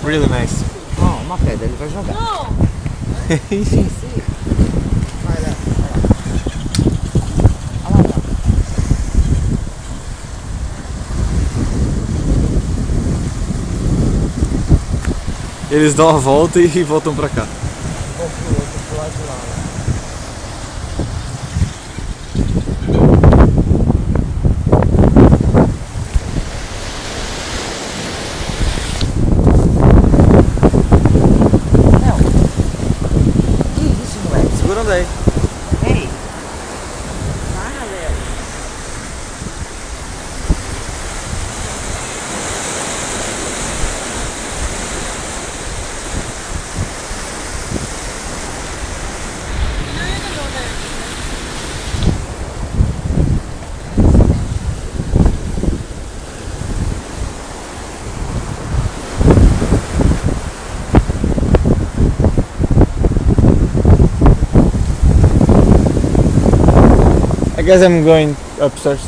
Really nice. Não, uma pedra, ele vai jogar. Sim, sim. Vai lá, vai lá. Olha lá, tá. Eles dão a volta e voltam pra cá. Vou pro outro, pro lado de lá. Segurando aí. Ei! Para, Léo! I guess I'm going upstairs.